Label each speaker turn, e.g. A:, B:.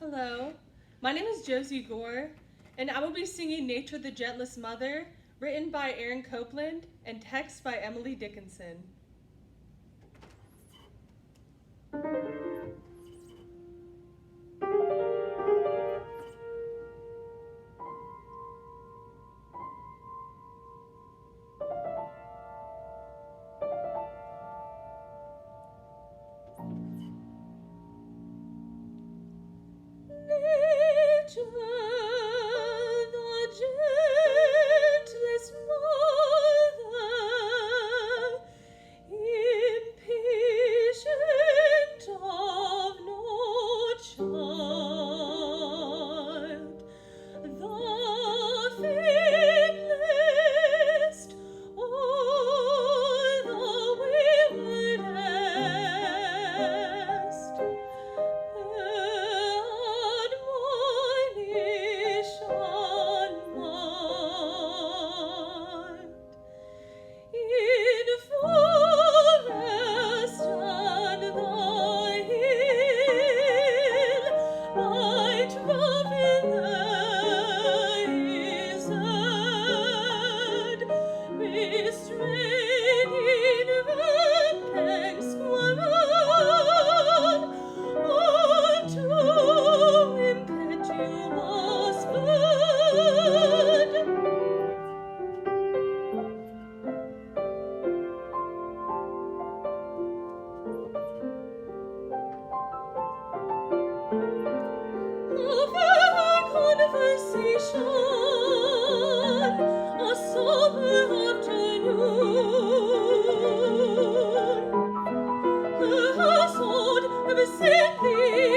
A: Hello, my name is Josie Gore, and I will be singing Nature the Gentlest Mother, written by Aaron Copland and text by Emily Dickinson. Nature, the gentlest mother, impatient of no child, the feeblest or the waywardest, a summer afternoon, her household ever simply